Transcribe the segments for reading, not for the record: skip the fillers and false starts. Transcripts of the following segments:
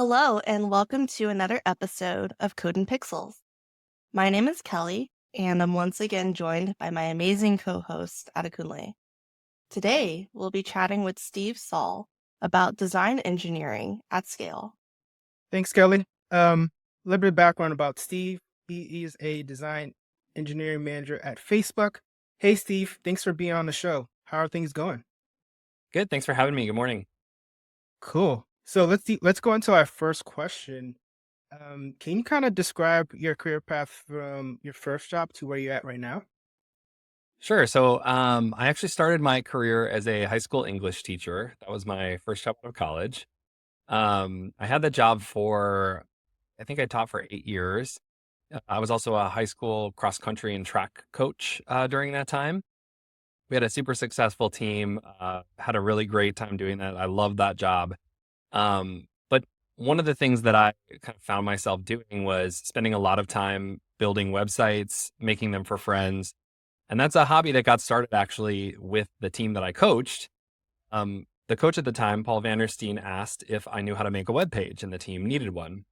Hello, and welcome to another episode of Code and Pixels. My name is Kelly, and I'm once again joined by my amazing co-host, Adekunle. Today, we'll be chatting with Steve Saul about design engineering at scale. Thanks, Kelly. A little bit of background about Steve. He is a design engineering manager at Facebook. Hey, Steve, thanks for being on the show. How are things going? Good. Thanks for having me. Good morning. Cool. So let's go into our first question. Can you kind of describe your career path from your first job to where you're at right now? Sure. So, I actually started my career as a high school English teacher. That was my first job out of college. I had that job for, I think I taught for 8 years. I was also a high school cross country and track coach during that time. We had a super successful team, had a really great time doing that. I loved that job. But one of the things that I kind of found myself doing was spending a lot of time building websites, making them for friends. And that's a hobby that got started actually with the team that I coached. The coach at the time, Paul Vandersteen, asked if I knew how to make a web page, and the team needed one.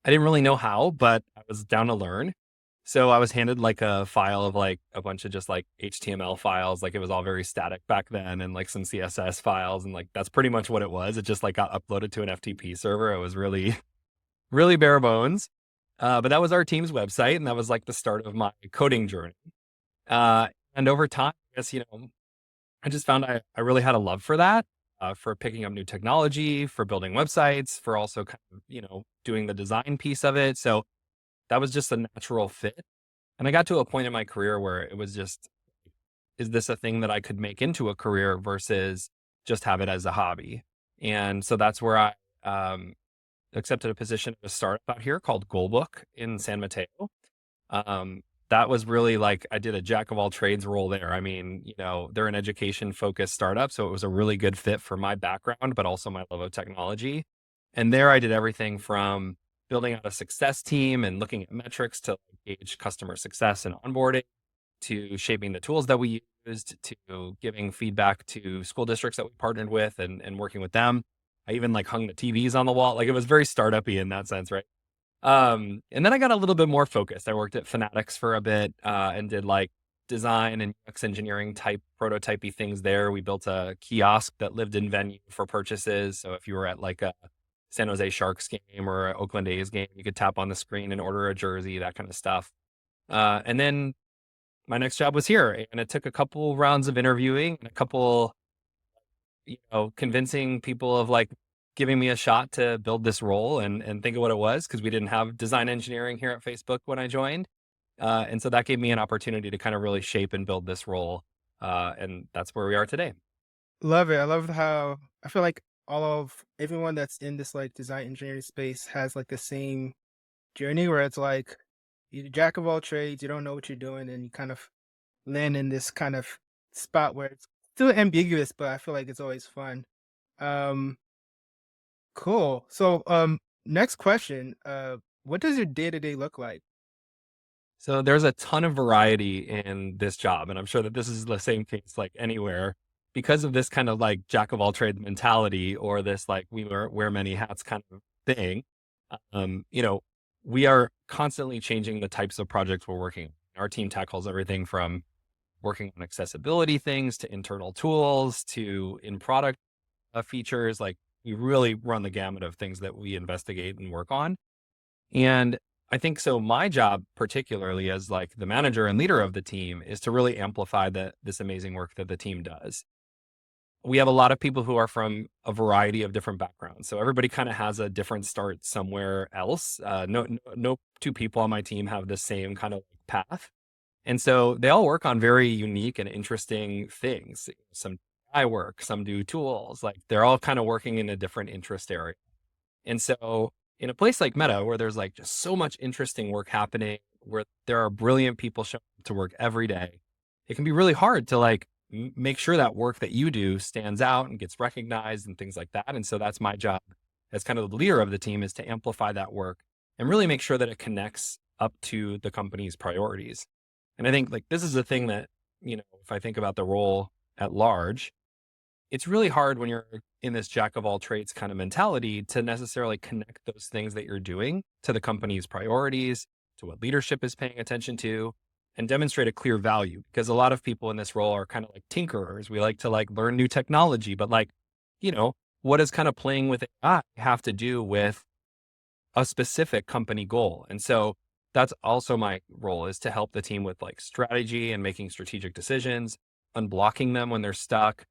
I didn't really know how, but I was down to learn. So I was handed like a file of like a bunch of just like HTML files. Like it was all very static back then, and like some CSS files. And like that's pretty much what it was. It just like got uploaded to an FTP server. It was really, really bare bones. But that was our team's website. And that was like the start of my coding journey. And over time, I guess, I just found I really had a love for that, for picking up new technology, for building websites, for also kind of, doing the design piece of it. So that was just a natural fit. And I got to a point in my career where it was just, is this a thing that I could make into a career versus just have it as a hobby? And so that's where I accepted a position at a startup out here called Goalbook in San Mateo. That was really like I did a jack of all trades role there. I mean, they're an education focused startup, so it was a really good fit for my background, but also my love of technology. And there I did everything from building out a success team and looking at metrics to gauge customer success and onboarding, to shaping the tools that we used, to giving feedback to school districts that we partnered with and working with them. I even like hung the TVs on the wall. Like it was very startup-y in that sense, right? And then I got a little bit more focused. I worked at Fanatics for a bit, and did like design and UX engineering type prototypey things there. We built a kiosk that lived in venue for purchases. So if you were at like a San Jose Sharks game or an Oakland A's game, you could tap on the screen and order a jersey, that kind of stuff. And then my next job was here, and it took a couple rounds of interviewing and a couple, convincing people of like giving me a shot to build this role and think of what it was, because we didn't have design engineering here at Facebook when I joined. And so that gave me an opportunity to kind of really shape and build this role. And that's where we are today. Love it. I love how I feel like all of everyone that's in this like design engineering space has like the same journey where it's like you're jack of all trades, you don't know what you're doing, and you kind of land in this kind of spot where it's still ambiguous, but I feel like it's always fun. Um, cool. So, next question. What does your day to day look like? So there's a ton of variety in this job. And I'm sure that this is the same case like anywhere, because of this kind of like jack of all trades mentality, or this like wear many hats kind of thing. Um, you know, we are constantly changing the types of projects we're working on. Our team tackles everything from working on accessibility things to internal tools to in product features. Like we really run the gamut of things that we investigate and work on. And I think so. My job, particularly as like the manager and leader of the team, is to really amplify this amazing work that the team does. We have a lot of people who are from a variety of different backgrounds, so everybody kind of has a different start somewhere else. No two people on my team have the same kind of path, and so they all work on very unique and interesting things. Some I work, some do tools. Like they're all kind of working in a different interest area. And so in a place like Meta, where there's like just so much interesting work happening, where there are brilliant people showing up to work every day, it can be really hard to like make sure that work that you do stands out and gets recognized and things like that. And so that's my job as kind of the leader of the team, is to amplify that work and really make sure that it connects up to the company's priorities. And I think like this is the thing that, if I think about the role at large, it's really hard when you're in this jack of all trades kind of mentality to necessarily connect those things that you're doing to the company's priorities, to what leadership is paying attention to, and demonstrate a clear value. Because a lot of people in this role are kind of like tinkerers. We like to like learn new technology, but like, you know, what does kind of playing with AI have to do with a specific company goal? And so that's also my role, is to help the team with like strategy and making strategic decisions, unblocking them when they're stuck.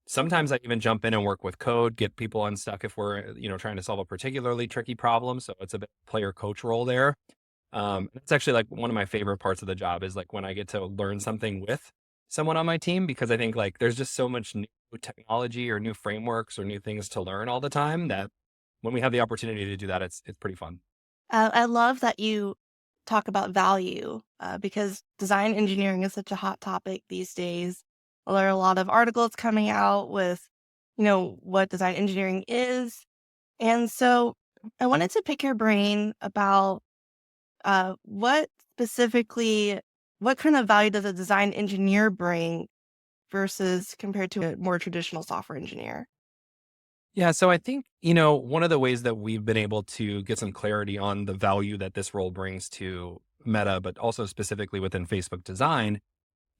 Sometimes I even jump in and work with code, get people unstuck if we're, trying to solve a particularly tricky problem. So it's a bit player coach role there. It's actually like one of my favorite parts of the job is like when I get to learn something with someone on my team, because I think like there's just so much new technology or new frameworks or new things to learn all the time that when we have the opportunity to do that, it's pretty fun. I love that you talk about value because design engineering is such a hot topic these days. Well, there are a lot of articles coming out with, what design engineering is. And so I wanted to pick your brain about what specifically, what kind of value does a design engineer bring versus compared to a more traditional software engineer? Yeah, so I think, one of the ways that we've been able to get some clarity on the value that this role brings to Meta, but also specifically within Facebook design,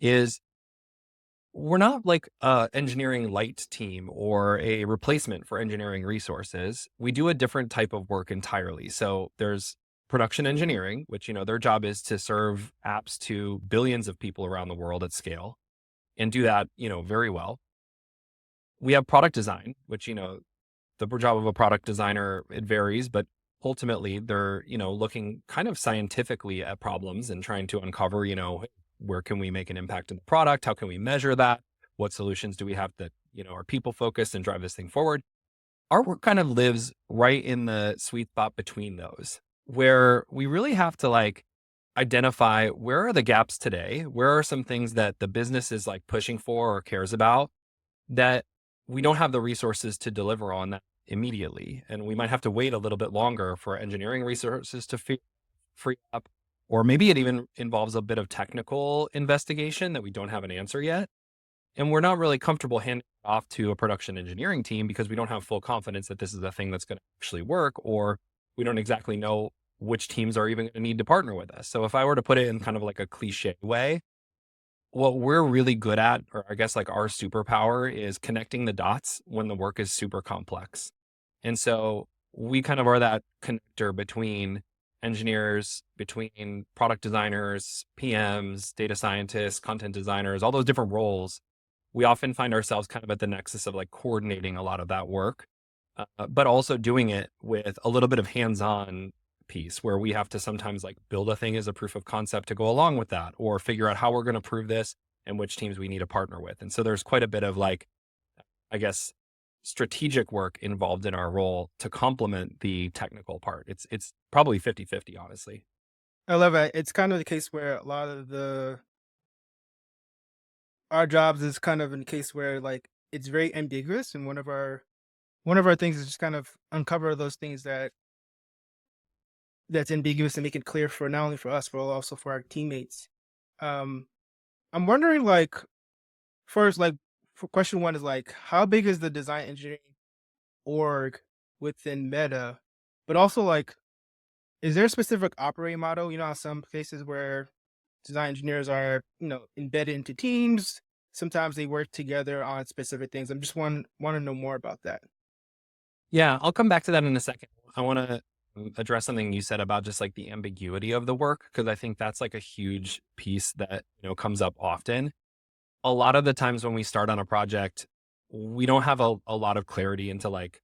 is we're not like a engineering light team or a replacement for engineering resources. We do a different type of work entirely. So there's production engineering, which, their job is to serve apps to billions of people around the world at scale and do that, very well. We have product design, which, the job of a product designer, it varies, but ultimately they're, looking kind of scientifically at problems and trying to uncover, where can we make an impact in the product? How can we measure that? What solutions do we have that, are people focused and drive this thing forward? Our work kind of lives right in the sweet spot between those, where we really have to like identify where are the gaps today? Where are some things that the business is like pushing for or cares about that we don't have the resources to deliver on that immediately. And we might have to wait a little bit longer for engineering resources to free up. Or maybe it even involves a bit of technical investigation that we don't have an answer yet. And we're not really comfortable handing it off to a production engineering team because we don't have full confidence that this is a thing that's going to actually work, or we don't exactly know which teams are even going to need to partner with us. So if I were to put it in kind of like a cliche way, what we're really good at, or I guess like our superpower, is connecting the dots when the work is super complex. And so we kind of are that connector between engineers, between product designers, PMs, data scientists, content designers, all those different roles. We often find ourselves kind of at the nexus of like coordinating a lot of that work, but also doing it with a little bit of hands-on piece where we have to sometimes like build a thing as a proof of concept to go along with that, or figure out how we're going to prove this and which teams we need to partner with. And so there's quite a bit of like, I guess, strategic work involved in our role to complement the technical part. It's probably 50-50, honestly. I love it. It's kind of the case where a lot of our jobs is kind of in a case where like it's very ambiguous, and one of our things is just kind of uncover those things that's ambiguous and make it clear for not only for us, but also for our teammates. Um, I'm wondering, like, first, like, for question one is like, how big is the design engineering org within Meta? But also, like, is there a specific operating model? You know, how some cases where design engineers are, embedded into teams. Sometimes they work together on specific things. I'm just want to know more about that. Yeah, I'll come back to that in a second. I want to address something you said about just like the ambiguity of the work, because I think that's like a huge piece that, comes up often. A lot of the times when we start on a project, we don't have a lot of clarity into like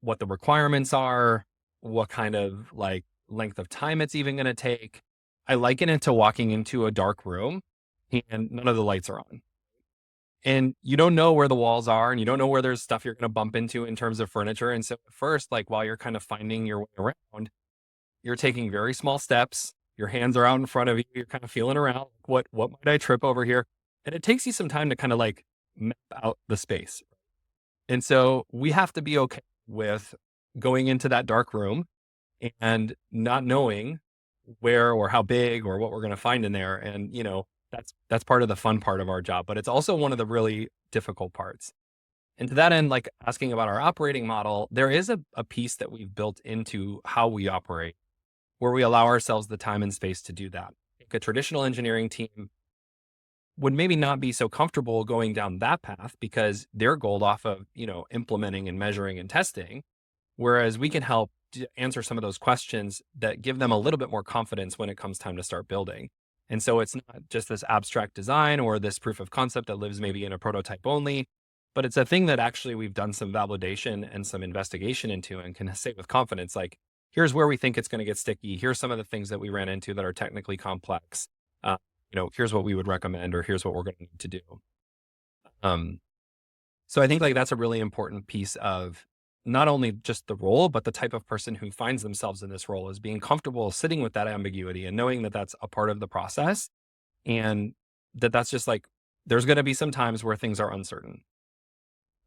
what the requirements are, what kind of like length of time it's even going to take. I liken it to walking into a dark room and none of the lights are on. And you don't know where the walls are, and you don't know where there's stuff you're going to bump into in terms of furniture. And so at first, like while you're kind of finding your way around, you're taking very small steps. Your hands are out in front of you. You're kind of feeling around. What might I trip over here? And it takes you some time to kind of like map out the space. And so we have to be okay with going into that dark room and not knowing where or how big or what we're going to find in there. And, that's part of the fun part of our job, but it's also one of the really difficult parts. And to that end, like asking about our operating model, there is a piece that we've built into how we operate where we allow ourselves the time and space to do that. Like a traditional engineering team would maybe not be so comfortable going down that path because they're goaled off of, implementing and measuring and testing. Whereas we can help answer some of those questions that give them a little bit more confidence when it comes time to start building. And so it's not just this abstract design or this proof of concept that lives maybe in a prototype only, but it's a thing that actually we've done some validation and some investigation into and can say with confidence, like, here's where we think it's going to get sticky. Here's some of the things that we ran into that are technically complex. Here's what we would recommend, or here's what we're going to need to do. So I think like that's a really important piece of not only just the role, but the type of person who finds themselves in this role is being comfortable sitting with that ambiguity and knowing that that's a part of the process and that's just like, there's going to be some times where things are uncertain.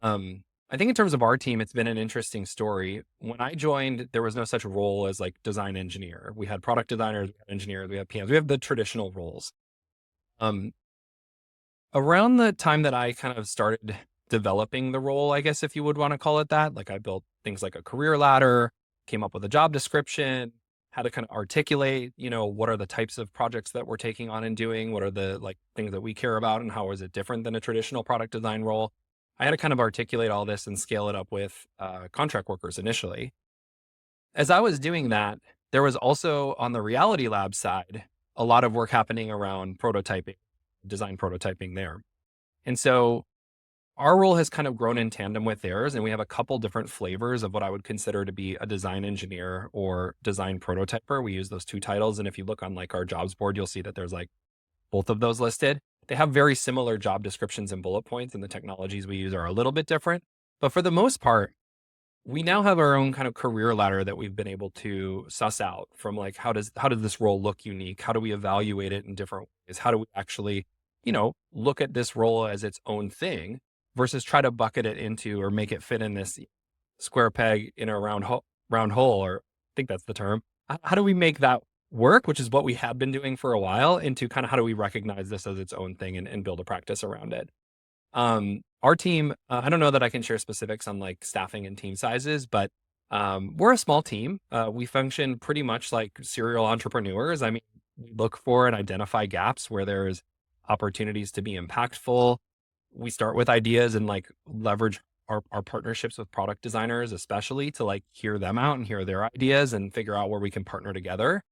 I think in terms of our team, it's been an interesting story. When I joined, there was no such role as like design engineer. We had product designers, we had engineers, we had PMs, we have the traditional roles. Around the time that I kind of started developing the role, I guess, if you would want to call it that, like I built things like a career ladder, came up with a job description, how to kind of articulate, what are the types of projects that we're taking on and doing? What are the like things that we care about and how is it different than a traditional product design role? I had to kind of articulate all this and scale it up with contract workers initially. As I was doing that, there was also on the Reality Lab side, a lot of work happening around prototyping, design prototyping there. And so our role has kind of grown in tandem with theirs. And we have a couple different flavors of what I would consider to be a design engineer or design prototyper. We use those two titles. And if you look on like our jobs board, you'll see that there's like both of those listed. They have very similar job descriptions and bullet points, and the technologies we use are a little bit different. But for the most part, we now have our own kind of career ladder that we've been able to suss out from like, how does this role look unique? How do we evaluate it in different ways? How do we actually, look at this role as its own thing versus try to bucket it into or make it fit in this square peg in a round hole, or I think that's the term. How do we make that work, which is what we had been doing for a while, into kind of how do we recognize this as its own thing and build a practice around it? Our team, I don't know that I can share specifics on like staffing and team sizes, but we're a small team. We function pretty much like serial entrepreneurs. I mean, we look for and identify gaps where there's opportunities to be impactful. We start with ideas and like leverage our partnerships with product designers, especially to like hear them out and hear their ideas and figure out where we can partner together.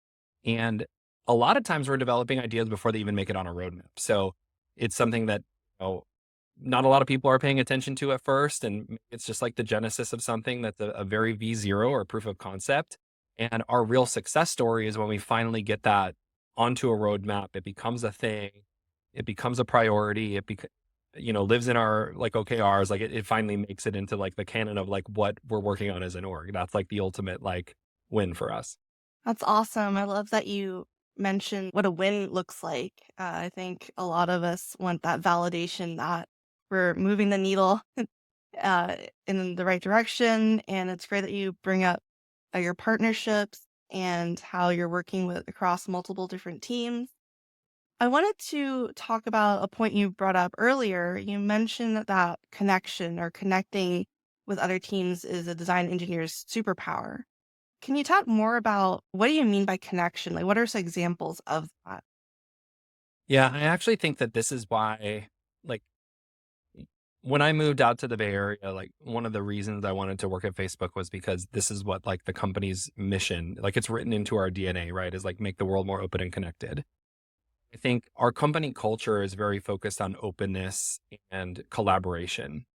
And a lot of times we're developing ideas before they even make it on a roadmap. So it's something that, not a lot of people are paying attention to at first. And it's just like the genesis of something that's a very V0 or proof of concept. And our real success story is when we finally get that onto a roadmap, it becomes a thing, it becomes a priority, lives in our like OKRs, like it finally makes it into like the canon of like what we're working on as an org. That's like the ultimate like win for us. That's awesome. I love that you mentioned what a win looks like. I think a lot of us want that validation that we're moving the needle uh, in the right direction. And it's great that you bring up your partnerships and how you're working with across multiple different teams. I wanted to talk about a point you brought up earlier. You mentioned that connection or connecting with other teams is a design engineer's superpower. Can you talk more about what do you mean by connection? Like, what are some examples of that? Yeah, I actually think that this is why, like, when I moved out to the Bay Area, like one of the reasons I wanted to work at Facebook was because this is what like the company's mission, like it's written into our DNA, right? Is like make the world more open and connected. I think our company culture is very focused on openness and collaboration.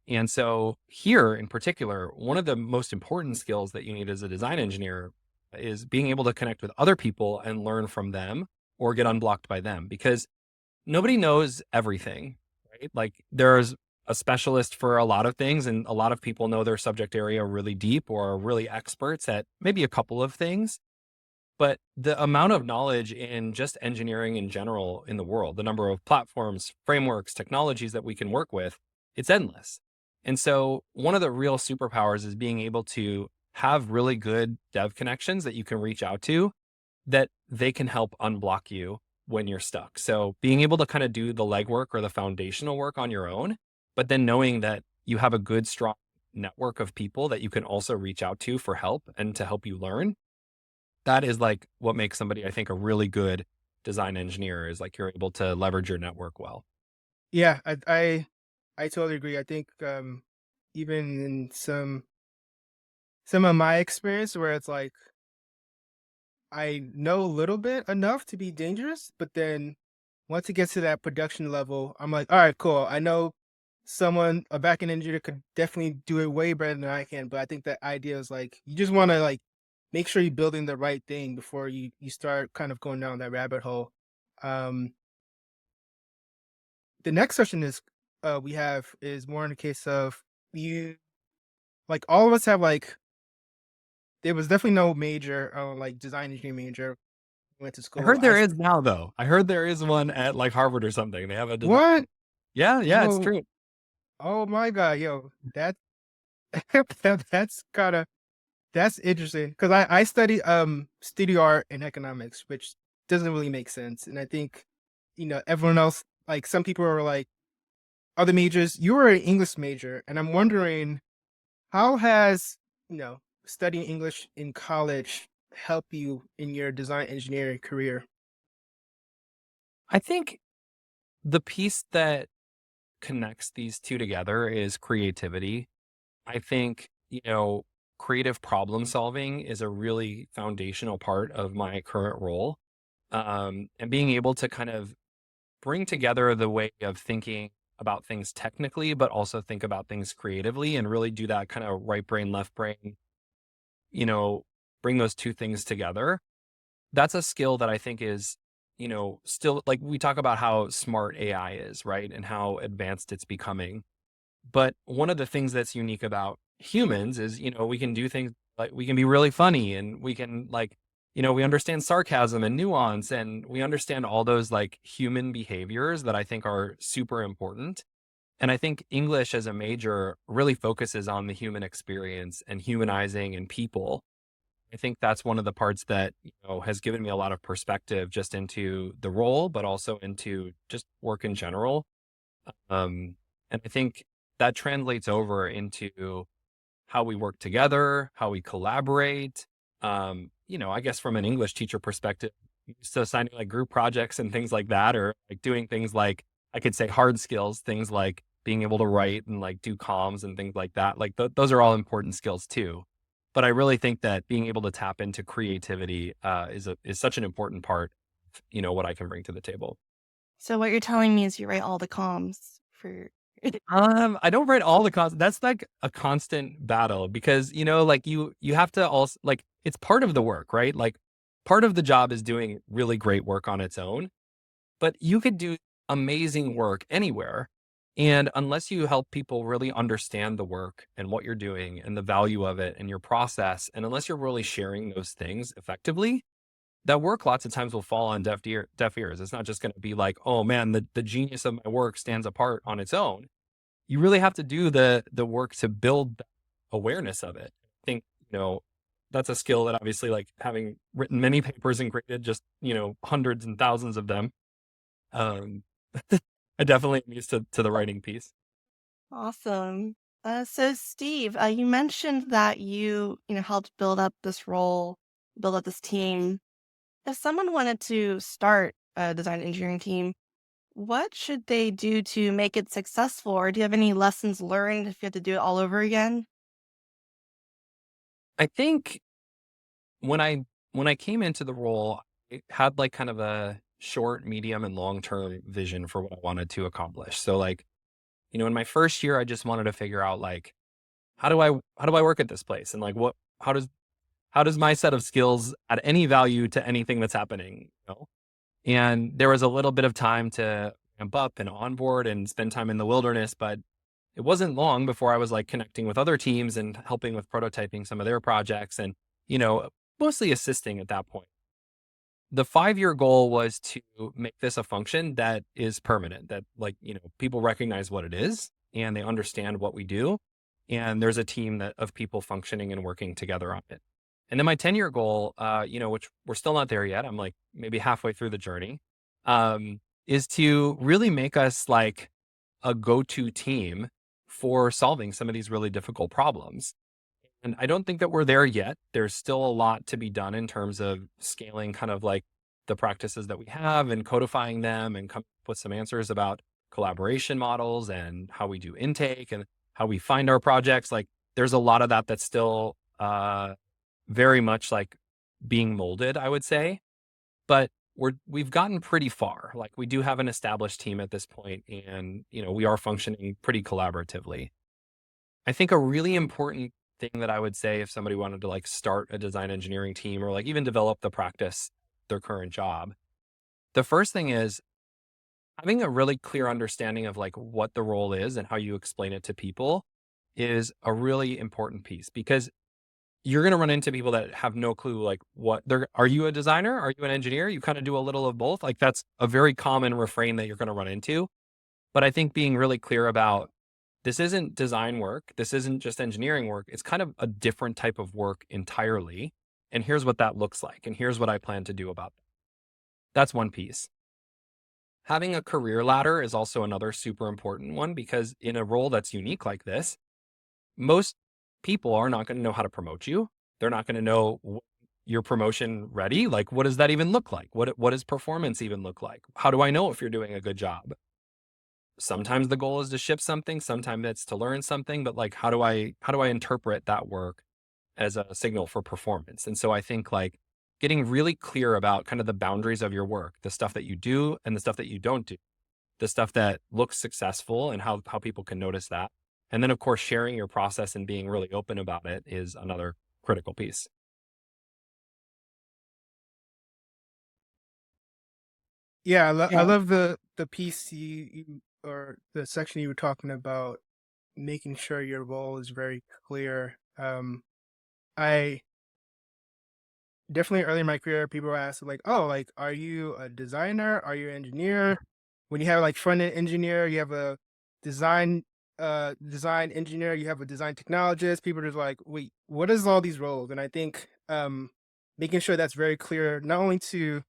And so here in particular, one of the most important skills that you need as a design engineer is being able to connect with other people and learn from them or get unblocked by them, because nobody knows everything, right? Like there's a specialist for a lot of things, and a lot of people know their subject area really deep or are really experts at maybe a couple of things. But the amount of knowledge in just engineering in general in the world, the number of platforms, frameworks, technologies that we can work with, it's endless. And so one of the real superpowers is being able to have really good dev connections that you can reach out to, that they can help unblock you when you're stuck. So being able to kind of do the legwork or the foundational work on your own, but then knowing that you have a good, strong network of people that you can also reach out to for help and to help you learn. That is like what makes somebody, I think, a really good design engineer, is like you're able to leverage your network well. Yeah, I totally agree. I think even in some of my experience where it's like I know a little bit enough to be dangerous, but then once it gets to that production level, I'm like, all right, cool. I know a backend engineer could definitely do it way better than I can. But I think that idea is like you just want to like make sure you're building the right thing before you start kind of going down that rabbit hole. Um, the next session is we have is more in the case of you like all of us have like there was definitely no major like design engineering major went to I school. heard there is now, though. I heard there is one at like Harvard or something. They have a design. What? Yeah, it's Oh, true. oh my God, yo, that that's kind of that's interesting because I study studio art and economics, which doesn't really make sense. And I think everyone else like some people are like other majors. You were an English major, and I'm wondering how has studying English in college help you in your design engineering career? I think the piece that connects these two together is creativity. I think, creative problem solving is a really foundational part of my current role. And being able to kind of bring together the way of thinking about things technically, but also think about things creatively and really do that kind of right brain, left brain, you know, bring those two things together. That's a skill that I think is, still like we talk about how smart AI is, right? And how advanced it's becoming. But one of the things that's unique about humans is, we can do things like we can be really funny and we can like, we understand sarcasm and nuance and we understand all those like human behaviors that I think are super important. And I think English as a major really focuses on the human experience and humanizing and people. I think that's one of the parts that, has given me a lot of perspective just into the role, but also into just work in general. Um, and I think that translates over into how we work together, how we collaborate. I guess from an English teacher perspective, so signing like group projects and things like that, or like doing things like I could say hard skills, things like being able to write and like do comms and things like that. Like those are all important skills too. But I really think that being able to tap into creativity is such an important part of, what I can bring to the table. So what you're telling me is you write all the comms for I don't write all the content. That's like a constant battle because, like you have to also like it's part of the work, right? Like part of the job is doing really great work on its own, but you could do amazing work anywhere. And unless you help people really understand the work and what you're doing and the value of it and your process, and unless you're really sharing those things effectively, that work lots of times will fall on deaf ears. It's not just going to be like, oh man, the genius of my work stands apart on its own. You really have to do the work to build awareness of it. I think, that's a skill that obviously like having written many papers and created just, hundreds and thousands of them. Um, I definitely am used to the writing piece. Awesome. So Steve, you mentioned that you helped build up this role, build up this team. If someone wanted to start a design engineering team, what should they do to make it successful? Or do you have any lessons learned if you had to do it all over again? I think when I came into the role, I had like kind of a short, medium, and long-term vision for what I wanted to accomplish. So like, in my first year, I just wanted to figure out like how do I work at this place? And like how does my set of skills add any value to anything that's happening? And there was a little bit of time to ramp up and onboard and spend time in the wilderness, but it wasn't long before I was like connecting with other teams and helping with prototyping some of their projects and, you know, mostly assisting at that point. The 5-year goal was to make this a function that is permanent, that like, people recognize what it is and they understand what we do. And there's a team of people functioning and working together on it. And then my 10-year goal, which we're still not there yet. I'm like maybe halfway through the journey, is to really make us like a go-to team for solving some of these really difficult problems. And I don't think that we're there yet. There's still a lot to be done in terms of scaling kind of like the practices that we have and codifying them and come up with some answers about collaboration models and how we do intake and how we find our projects. Like there's a lot of that that's still very much like being molded, I would say. But we've gotten pretty far. Like we do have an established team at this point, and we are functioning pretty collaboratively. I think a really important thing that I would say if somebody wanted to like start a design engineering team or like even develop the practice their current job, the first thing is having a really clear understanding of like what the role is and how you explain it to people is a really important piece, because you're going to run into people that have no clue, like are you a designer? Are you an engineer? You kind of do a little of both. Like that's a very common refrain that you're going to run into. But I think being really clear about this isn't design work. This isn't just engineering work. It's kind of a different type of work entirely. And here's what that looks like. And here's what I plan to do about that. That's one piece. Having a career ladder is also another super important one, because in a role that's unique like this, most people are not going to know how to promote you. They're not going to know your promotion ready. Like, what does that even look like? What does performance even look like? How do I know if you're doing a good job? Sometimes the goal is to ship something. Sometimes it's to learn something. But like, how do I interpret that work as a signal for performance? And so I think like getting really clear about kind of the boundaries of your work, the stuff that you do and the stuff that you don't do, the stuff that looks successful and how people can notice that. And then, of course, sharing your process and being really open about it is another critical piece. Yeah, I Yeah. love the piece or the section you were talking about, making sure your role is very clear. I definitely early in my career, people were asking like, "Oh, like, are you a designer? Are you an engineer?" When you have like front end engineer, you have a design design engineer, you have a design technologist. People are just like, "Wait, what is all these roles?" And I think making sure that's very clear, not only to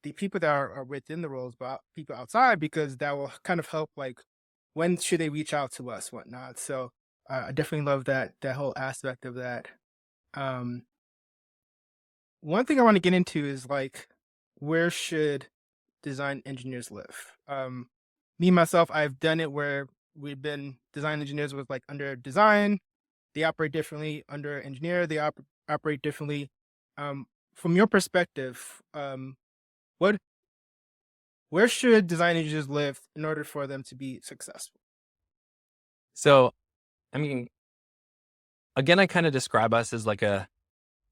the people that are within the roles, but people outside, because that will kind of help like when should they reach out to us, whatnot. So I definitely love that whole aspect of that. Um, One thing I want to get into is like, where should design engineers live? Me myself, I've done it where we've been design engineers with like under design, they operate differently. Under engineer, they operate differently. From your perspective, what where should design engineers live in order for them to be successful? So, I mean, again, I kind of describe us as like a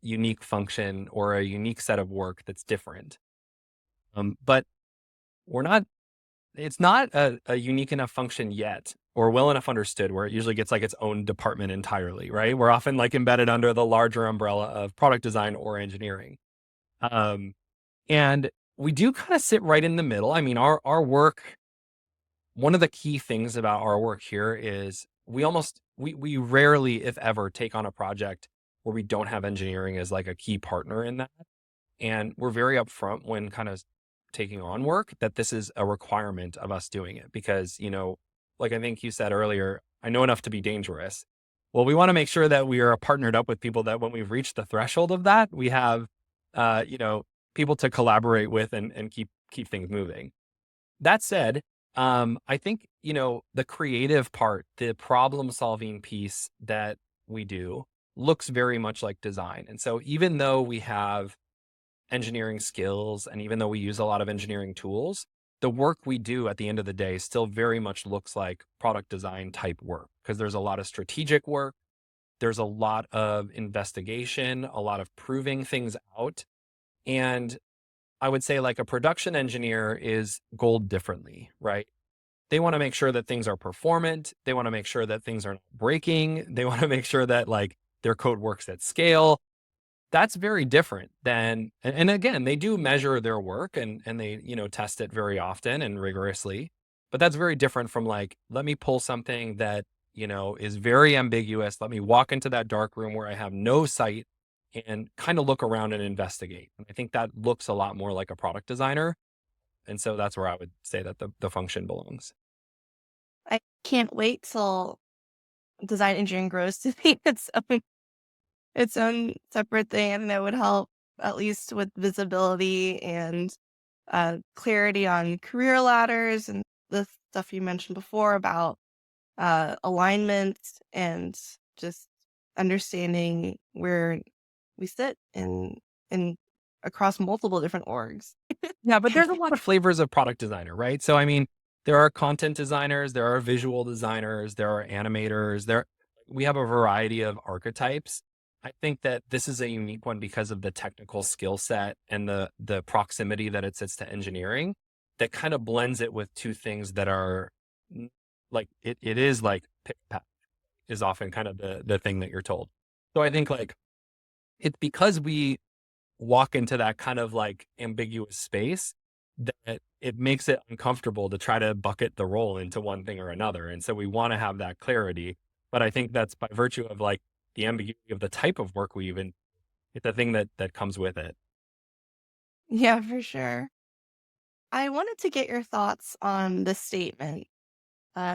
unique function or a unique set of work that's different. But we're not, it's not a unique enough function yet or well enough understood where it usually gets like its own department entirely, right? We're often like embedded under the larger umbrella of product design or engineering. Um, and we do kind of sit right in the middle. I mean, our work, one of the key things about our work here is we rarely, if ever, take on a project where we don't have engineering as like a key partner in that. And we're very upfront when kind of taking on work that this is a requirement of us doing it because, like I think you said earlier, I know enough to be dangerous. Well, we want to make sure that we are partnered up with people that when we've reached the threshold of that, we have, uh, you know, people to collaborate with and keep things moving. That said, I think, the creative part, the problem solving piece that we do looks very much like design. And so even though we have engineering skills and even though we use a lot of engineering tools, the work we do at the end of the day still very much looks like product design type work because there's a lot of strategic work. There's a lot of investigation, a lot of proving things out. And I would say like a production engineer is gold differently, right? They want to make sure that things are performant. They want to make sure that things are not breaking. They want to make sure that like their code works at scale. That's very different than, and again, they do measure their work and they, test it very often and rigorously, but that's very different from like, let me pull something that, is very ambiguous. Let me walk into that dark room where I have no sight and kind of look around and investigate. And I think that looks a lot more like a product designer. And so that's where I would say that the function belongs. I can't wait till design engineering grows to be its own separate thing, and that would help at least with visibility and clarity on career ladders and the stuff you mentioned before about alignment and just understanding where we sit in across multiple different orgs. Yeah, but there's a lot of flavors of product designer, right? So I mean, there are content designers, there are visual designers, there are animators, we have a variety of archetypes. I think that this is a unique one because of the technical skill set and the proximity that it sits to engineering that kind of blends it with two things that are like it is like pick pack is often kind of the thing that you're told. So I think like it's because we walk into that kind of like ambiguous space that it makes it uncomfortable to try to bucket the role into one thing or another. And so we want to have that clarity. But I think that's by virtue of like the ambiguity of the type of work we even, it's the thing that comes with it. Yeah, for sure. I wanted to get your thoughts on this statement.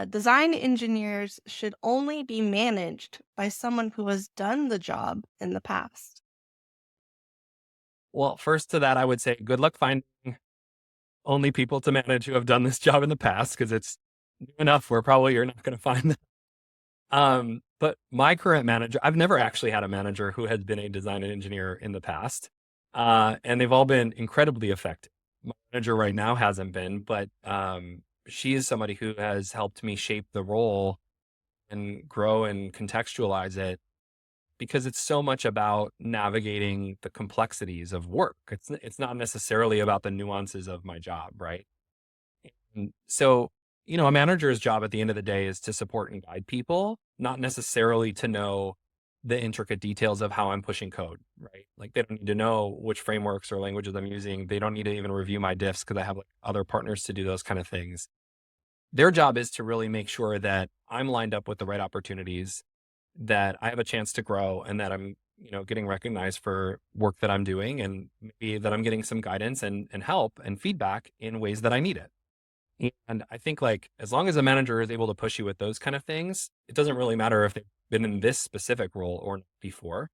Design engineers should only be managed by someone who has done the job in the past. Well, first to that, I would say good luck finding only people to manage who have done this job in the past because it's new enough where probably you're not going to find them. But my current manager, I've never actually had a manager who has been a design and engineer in the past. And they've all been incredibly effective. My manager right now hasn't been, but she is somebody who has helped me shape the role and grow and contextualize it because it's so much about navigating the complexities of work. It's not necessarily about the nuances of my job, right? And so, a manager's job at the end of the day is to support and guide people, not necessarily to know the intricate details of how I'm pushing code, right? Like they don't need to know which frameworks or languages I'm using. They don't need to even review my diffs because I have like other partners to do those kind of things. Their job is to really make sure that I'm lined up with the right opportunities, that I have a chance to grow and that I'm, getting recognized for work that I'm doing and maybe that I'm getting some guidance and help and feedback in ways that I need it. And I think like as long as a manager is able to push you with those kind of things, it doesn't really matter if they've been in this specific role or not before.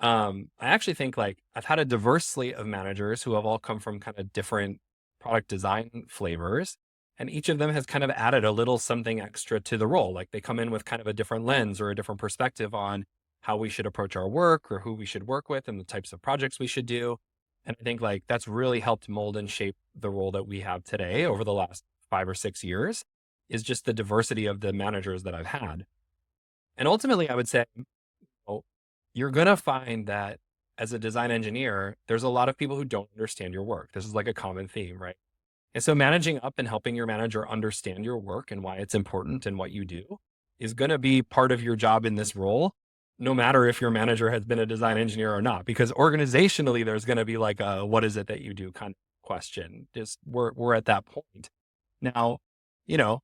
I actually think like I've had a diverse slate of managers who have all come from kind of different product design flavors. And each of them has kind of added a little something extra to the role. Like they come in with kind of a different lens or a different perspective on how we should approach our work or who we should work with and the types of projects we should do. And I think like that's really helped mold and shape the role that we have today over the last 5 or 6 years is just the diversity of the managers that I've had. And ultimately, I would say, oh, you're going to find that as a design engineer, there's a lot of people who don't understand your work. This is like a common theme, right? And so managing up and helping your manager understand your work and why it's important and what you do is going to be part of your job in this role, no matter if your manager has been a design engineer or not, because organizationally, there's going to be like a, what is it that you do kind of question. Just we're at that point. Now, you know,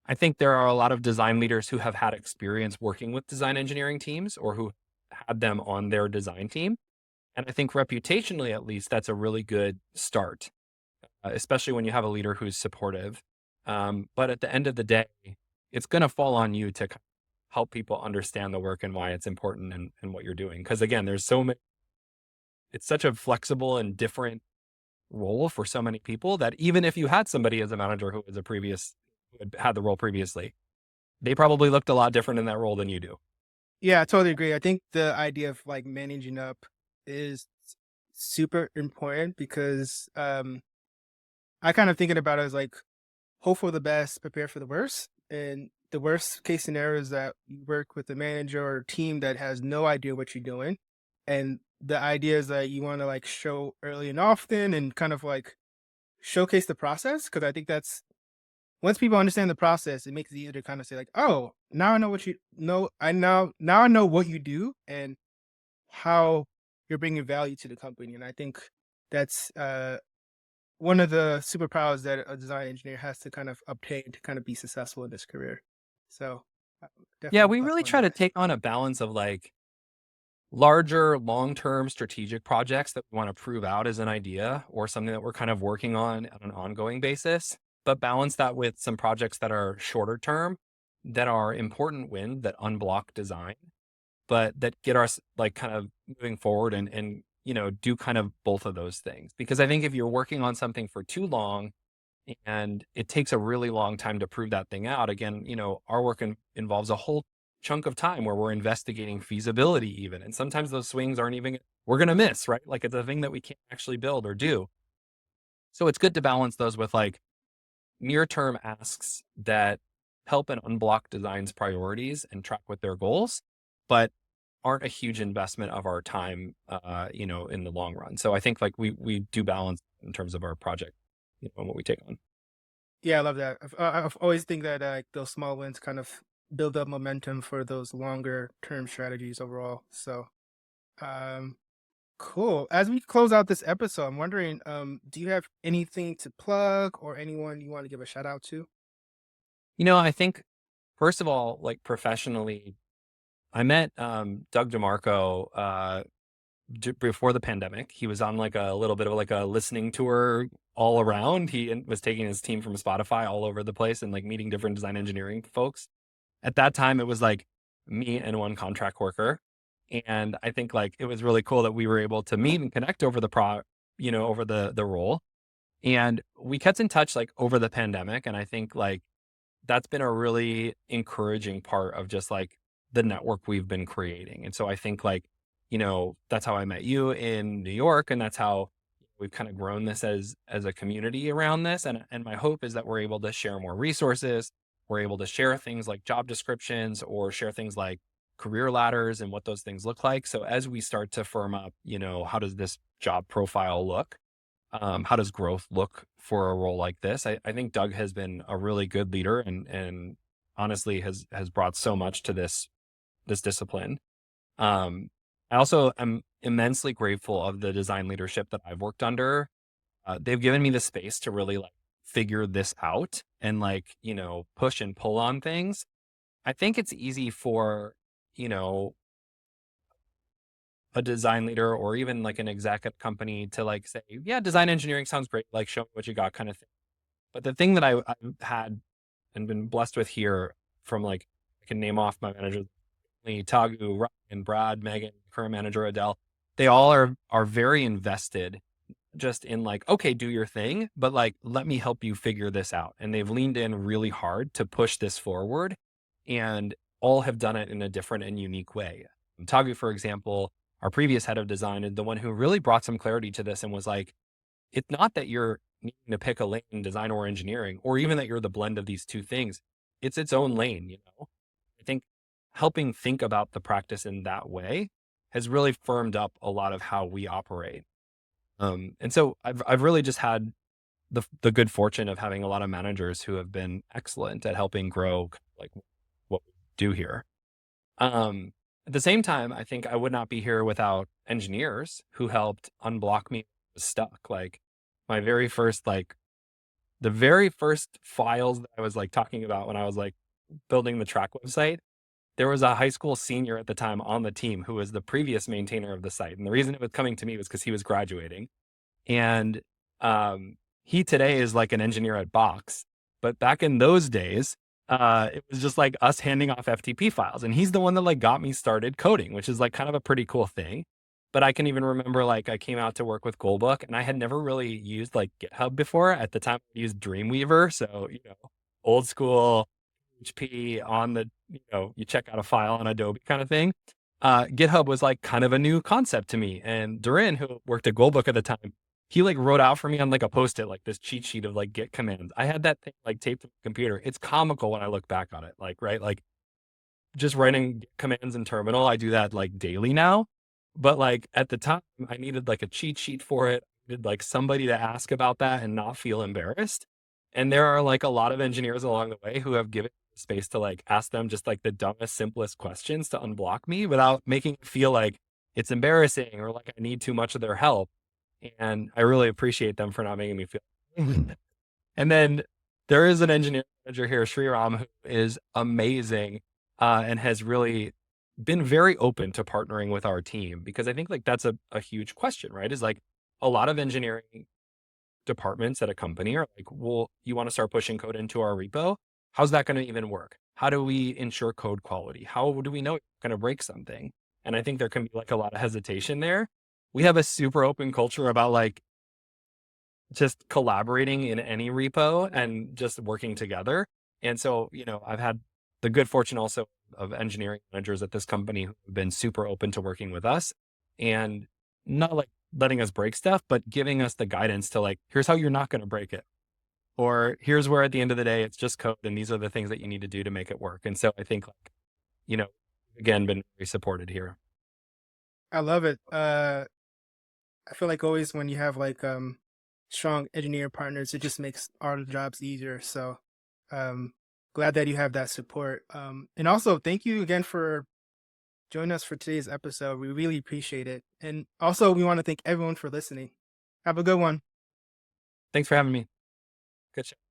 I think there are a lot of design leaders who have had experience working with design engineering teams or who had them on their design team. And I think reputationally, at least, that's a really good start, especially when you have a leader who's supportive. But at the end of the day, it's going to fall on you to help people understand the work and why it's important and what you're doing. Because again, there's so many, it's such a flexible and different role for so many people that even if you had somebody as a manager who was who had the role previously, they probably looked a lot different in that role than you do. Yeah, I totally agree. I think the idea of like managing up is super important because I kind of thinking about it as like hope for the best, prepare for the worst. And the worst case scenario is that you work with a manager or a team that has no idea what you're doing. And the idea is that you want to like show early and often and kind of like showcase the process. Cause I think that's once people understand the process, it makes it easier to kind of say like, oh, now I know what you know. Now I know what you do and how you're bringing value to the company. And I think that's one of the superpowers that a design engineer has to kind of obtain to kind of be successful in this career. So Yeah, definitely we plus really one try to there. take on a balance of like larger, long-term strategic projects that we want to prove out as an idea or something that we're kind of working on an ongoing basis, but balance that with some projects that are shorter term, that are important wins that unblock design, but that get us like kind of moving forward and do kind of both of those things. Because I think if you're working on something for too long and it takes a really long time to prove that thing out, again, our work involves a whole chunk of time where we're investigating feasibility even. And sometimes those swings aren't even, we're going to miss, right? Like it's a thing that we can't actually build or do. So it's good to balance those with like near term asks that help and unblock design's priorities and track with their goals, but aren't a huge investment of our time, in the long run. So I think like we do balance in terms of our project, and what we take on. Yeah, I love that. I've always think that like those small wins kind of build up momentum for those longer term strategies overall. So, um, cool. As we close out this episode, I'm wondering, do you have anything to plug or anyone you want to give a shout out to? I think first of all, like professionally, I met Doug DeMarco before the pandemic. He was on like a little bit of like a listening tour all around. He was taking his team from Spotify all over the place and like meeting different design engineering folks. At that time, it was like me and one contract worker. And I think like it was really cool that we were able to meet and connect over over the role. And we kept in touch like over the pandemic. And I think like that's been a really encouraging part of just like the network we've been creating. And so I think like, that's how I met you in New York. And that's how we've kind of grown this as a community around this. And my hope is that we're able to share more resources. We're able to share things like job descriptions or share things like career ladders and what those things look like. So as we start to firm up, how does this job profile look? How does growth look for a role like this? I think Doug has been a really good leader and honestly has brought so much to this discipline. Um, I also am immensely grateful of the design leadership that I've worked under. They've given me the space to really like figure this out and like, push and pull on things. I think it's easy for, you know, a design leader or even like an exec at a company to like say, yeah, design engineering sounds great. Like show me what you got kind of thing. But the thing that I've had and been blessed with here from like, I can name off my managers, Tagu, Ryan, Brad, Megan, current manager, Adele, they all are very invested just in like, okay, do your thing, but like, let me help you figure this out. And they've leaned in really hard to push this forward and all have done it in a different and unique way. Tagu, for example, our previous head of design, is the one who really brought some clarity to this and was like, it's not that you're needing to pick a lane in design or engineering, or even that you're the blend of these two things. It's its own lane. I think helping think about the practice in that way has really firmed up a lot of how we operate. And so I've really just had the good fortune of having a lot of managers who have been excellent at helping grow like what we do here. Um, at the same time, I think I would not be here without engineers who helped unblock me when I was stuck. Like my very first, like the very first files that I was like talking about when I was like building the track website, there was a high school senior at the time on the team who was the previous maintainer of the site. And the reason it was coming to me was because he was graduating. And he today is like an engineer at Box. But back in those days, it was just like us handing off FTP files. And he's the one that like got me started coding, which is like kind of a pretty cool thing. But I can even remember like I came out to work with Goldbook and I had never really used like GitHub before. At the time, I used Dreamweaver. So, old school HP on the, you check out a file on Adobe kind of thing. GitHub was like kind of a new concept to me. And Durin, who worked at Goldbook at the time, he like wrote out for me on like a post-it, like this cheat sheet of like Git commands. I had that thing like taped to the computer. It's comical when I look back on it. Like, right. Like just writing commands in terminal. I do that like daily now. But like at the time I needed like a cheat sheet for it. I needed like somebody to ask about that and not feel embarrassed. And there are like a lot of engineers along the way who have given space to like ask them just like the dumbest, simplest questions to unblock me without making it feel like it's embarrassing or like I need too much of their help. And I really appreciate them for not making me feel. And then there is an engineering manager here, Sriram, who is amazing and has really been very open to partnering with our team because I think like that's a huge question, right? Is like a lot of engineering departments at a company are like, well, you want to start pushing code into our repo? How's that going to even work? How do we ensure code quality? How do we know it's going to break something? And I think there can be like a lot of hesitation there. We have a super open culture about like just collaborating in any repo and just working together. And so, I've had the good fortune also of engineering managers at this company who have been super open to working with us and not like letting us break stuff, but giving us the guidance to like, here's how you're not going to break it. Or here's where at the end of the day, it's just code and these are the things that you need to do to make it work. And so I think like, you know, again, been very supported here. I love it. I feel like always when you have like strong engineer partners, it just makes our jobs easier. So glad that you have that support. And also thank you again for joining us for today's episode. We really appreciate it. And also we want to thank everyone for listening. Have a good one. Thanks for having me. Good show.